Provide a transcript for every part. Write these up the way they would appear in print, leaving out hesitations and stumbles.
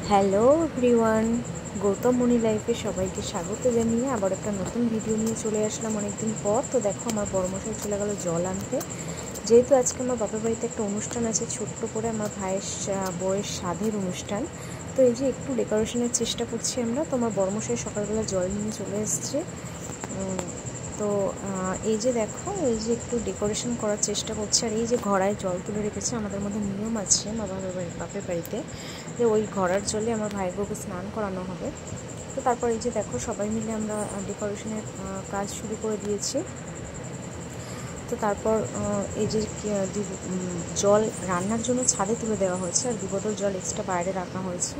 Hello everyone, Gautam মনি লাইফে সবাইকে স্বাগত জানিয়ে আবার একটা নতুন ভিডিও নিয়ে চলে আসলাম অনেকদিন পর। তো দেখো, আমার বড়মশাই চলে গেল জল আনতে। যেহেতু আজকে আমার বাপের বাড়িতে একটা অনুষ্ঠান আছে, ছোট্ট করে আমার ভাইয়ের বউয়ের সাধের অনুষ্ঠান। তো এই যে একটু ডেকোরেশনের চেষ্টা করছি আমরা। তো আমার বড়মশাই সকালবেলা জল নিয়ে চলে এসছে। তো এই যে দেখো, এই যে একটু ডেকোরেশন করার চেষ্টা করছে। আর এই যে ঘড়ায় জল তুলে রেখেছে, আমাদের মধ্যে নিয়ম আছে বাপের বাড়িতে যে ওই ঘড়ার জলে আমার ভাইয়ের বউকে স্নান করানো হবে। তো তারপর এই যে দেখো, সবাই মিলে আমরা ডেকোরেশনের কাজ শুরু করে দিয়েছি। তো তারপর এই যে জল রান্নার জন্য ছাদে তুলে দেওয়া হয়েছে, আর 2 বোতল জল এক্সট্রা বাইরে রাখা হয়েছে।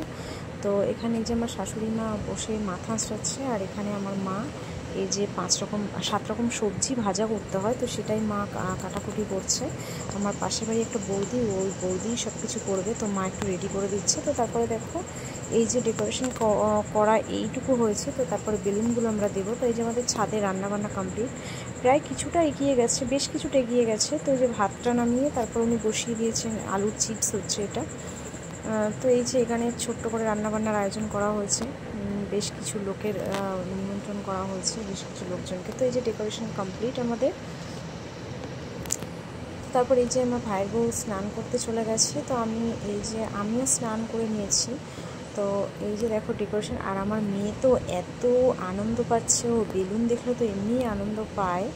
তো এখানে এই যে আমার শাশুড়ি মা বসে মাথা আঁচড়াচ্ছে, আর এখানে আমার মা এই যে 7 রকম সবজি ভাজা করতে হয়, তো সেটাই মা কাটাকুটি করছে। আমার পাশের বাড়ি একটা বৌদি, ওই বৌদি সব কিছু করবে, তো মা একটু রেডি করে দিচ্ছে। তো তারপরে দেখো, এই যে ডেকোরেশন করা এইটুকু হয়েছে। তো তারপরে বেলুনগুলো আমরা দেবো। তো এই যে আমাদের ছাদে রান্নাবান্না কমপ্লিট, প্রায় কিছুটা এগিয়ে গেছে, বেশ কিছুটা এগিয়ে গেছে। তো এই যে ভাতটা নামিয়ে তারপর উনি বসিয়ে দিয়েছেন, আলুর চিপস হচ্ছে এটা। তো এই যে এখানে ছোট্ট করে রান্নাবান্নার আয়োজন করা হয়েছে, বেশ কিছু লোকের নিমন্ত্রণ করা হয়েছে, বেশ কিছু লোকজনকে। তো এই যে ডেকোরেশন কমপ্লিট আমাদের। তারপর এই যে আমার ভাইয়ের বউ স্নান করতে চলে গেছে, তো আমিও স্নান করে নিয়েছি। তো এই যে দেখো ডেকোরেশন, আর আমার মেয়ে তো এত আনন্দ পাচ্ছে, ও বেলুন দেখলে তো এমনি আনন্দ পায়।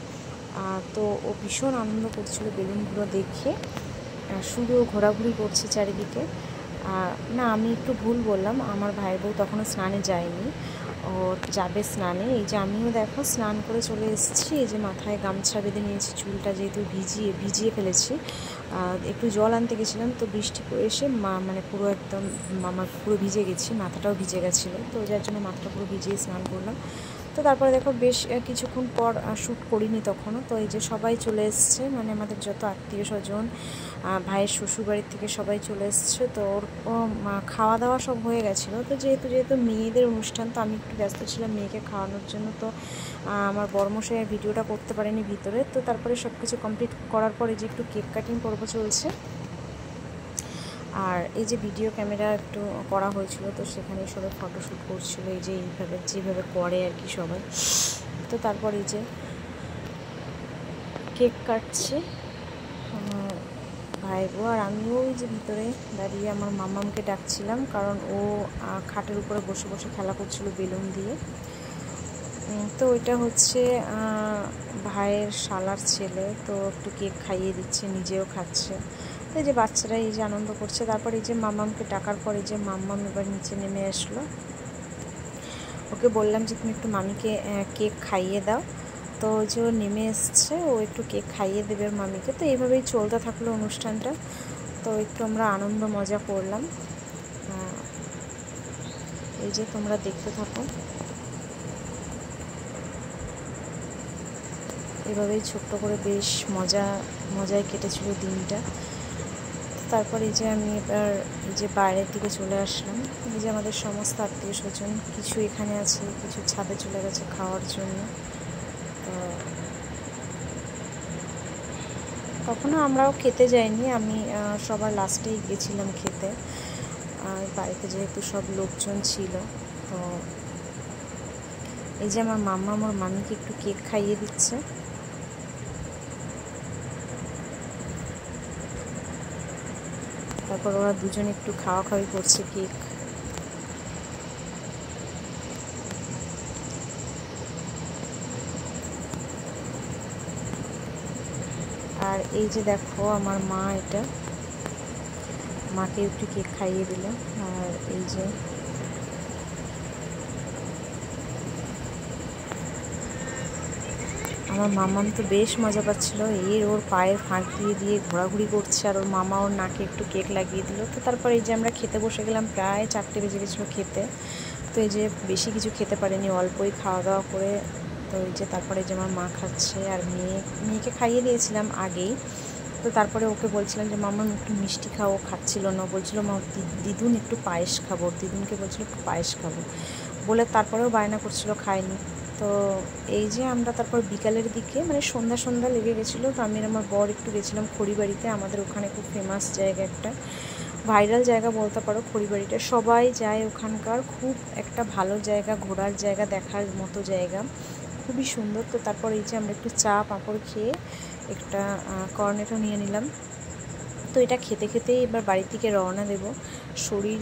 তো ও ভীষণ আনন্দ করছিল বেলুনগুলো দেখে, শুধু ঘোরাঘুরি করছে চারিদিকে। না, আমি একটু ভুল বললাম, আমার ভাইয়ের বউ তখনও স্নানে যায়নি, ও যাবে স্নানে। এই যে আমিও দেখো স্নান করে চলে এসেছি। এই যে মাথায় গামছা বেঁধে নিয়েছি, চুলটা যেহেতু ভিজিয়ে ফেলেছি। একটু জল আনতে গেছিলাম, তো বৃষ্টি পড়ে এসে মানে পুরো একদম আমার পুরো ভিজে গেছি, মাথাটাও ভিজে গেছিলো, তো যার জন্য মাথাটা পুরো ভিজিয়ে স্নান করলাম। তো তারপরে দেখো বেশ কিছুক্ষণ পর, শ্যুট করিনি তখনও। তো এই যে সবাই চলে এসছে, মানে আমাদের যত আত্মীয় স্বজন, ভাইয়ের শ্বশুরবাড়ির থেকে সবাই চলে এসছে। তো ওর খাওয়া দাওয়া সব হয়ে গেছিলো। তো যেহেতু মেয়েদের অনুষ্ঠান, তো আমি একটু ব্যস্ত ছিলাম মেয়েকে খাওয়ানোর জন্য। তো আমার বড়মশাই ভিডিওটা করতে পারেনি ভিতরে। তো তারপরে সব কিছু কমপ্লিট করার পরে যে একটু কেক কাটিং পর্ব চলছে, আর এই যে ভিডিও ক্যামেরা একটু করা হয়েছিল, তো সেখানে সবাই ফটোশ্যুট করছিল, এই যে যেভাবে করে আর কি সবাই। তো তারপর এই যে কেক কাটছে ভাই বউ, আর আমিও ওই যে ভিতরে দাঁড়িয়ে আমার মামামকে ডাকছিলাম, কারণ ও খাটের উপরে বসে বসে খেলা করছিল বেলুন দিয়ে। তো এটা হচ্ছে ভাইয়ের শালার ছেলে, তো একটু কেক খাইয়ে দিচ্ছে, নিজেও খাচ্ছে। তো এই যে বাচ্চারা এই যে আনন্দ করছে। তারপর এই যে মাম্মামকে ডাকার পর এই যে মাম্মাম এবার নিচে নেমে আসলো। ওকে বললাম যে তুমি একটু মামিকে কেক খাইয়ে দাও। তো যে ও নেমে এসছে, ও একটু কেক খাইয়ে দেবে মামিকে। তো এইভাবেই চলতে থাকলো অনুষ্ঠানটা। তো একটু আমরা আনন্দ মজা করলাম। এই যে তোমরা দেখতে থাকো, এভাবেই ছোট্ট করে বেশ মজায় কেটেছিল দিনটা। তারপর এই যে আমি এবার এই যে বাইরের দিকে চলে আসলাম। এই যে আমাদের সমস্ত আত্মীয় স্বজন কিছু এখানে আছে, কিছু ছাদে চলে গেছে খাওয়ার জন্য। তো কখনো আমরাও খেতে যাইনি, আমি সবার লাস্টেই গেছিলাম খেতে, বাড়িতে যেহেতু সব লোকজন ছিল। তো এই যে আমার মাম্মা আমার মামিকে একটু কেক খাইয়ে দিচ্ছে। তারপর ওরা দুজন একটু খাওয়াখাওয়ি করছে কেক। আর এই যে দেখো আমার মা, এটা মাকে একটু কেক খাইয়ে দিল। আর এই যে আমার মামাম তো বেশ মজা পাচ্ছিল, ওর পায়ের ফাঁক দিয়ে ঘোরাঘুরি করছে, আর ওর মামা ওর নাকে একটু কেক লাগিয়ে দিল। তো তারপর এই যে আমরা খেতে বসে গেলাম, প্রায় 4টে বেজে গেছিলো খেতে। তো এই যে বেশি কিছু খেতে পারিনি, অল্পই খাওয়া দাওয়া করে। তো এই যে তারপরে যে আমার মা খাচ্ছে, আর মেয়েকে খাইয়ে দিয়েছিলাম আগেই। তো তারপরে ওকে বলছিলাম যে মামা একটু মিষ্টি খাও, ও খাচ্ছিল না, বলছিল মা দিদুন একটু পায়েস খাবো, দিদুনকে বলছিল একটু পায়েস খাবো বলে, তারপরেও বায়না করছিল, খায়নি। তো এই যে আমরা তারপর বিকালের দিকে, মানে সন্ধ্যা লেগে গেছিলো। তো আমি আর আমার বর একটু গেছিলাম খড়িবাড়িতে, আমাদের ওখানে খুব ফেমাস জায়গা একটা, ভাইরাল জায়গা বলতে পারো খড়িবাড়িটা, সবাই যায় ওখানকার, খুব একটা ভালো জায়গা, ঘোরার জায়গা, দেখার মতো জায়গা, খুবই সুন্দর। তো তারপর এই যে আমরা একটু চা পাঁপড় খেয়ে একটা কর্নেটও নিয়ে নিলাম। তো এটা খেতে খেতেই এবার বাড়ির দিকে রওনা দেব। শরীর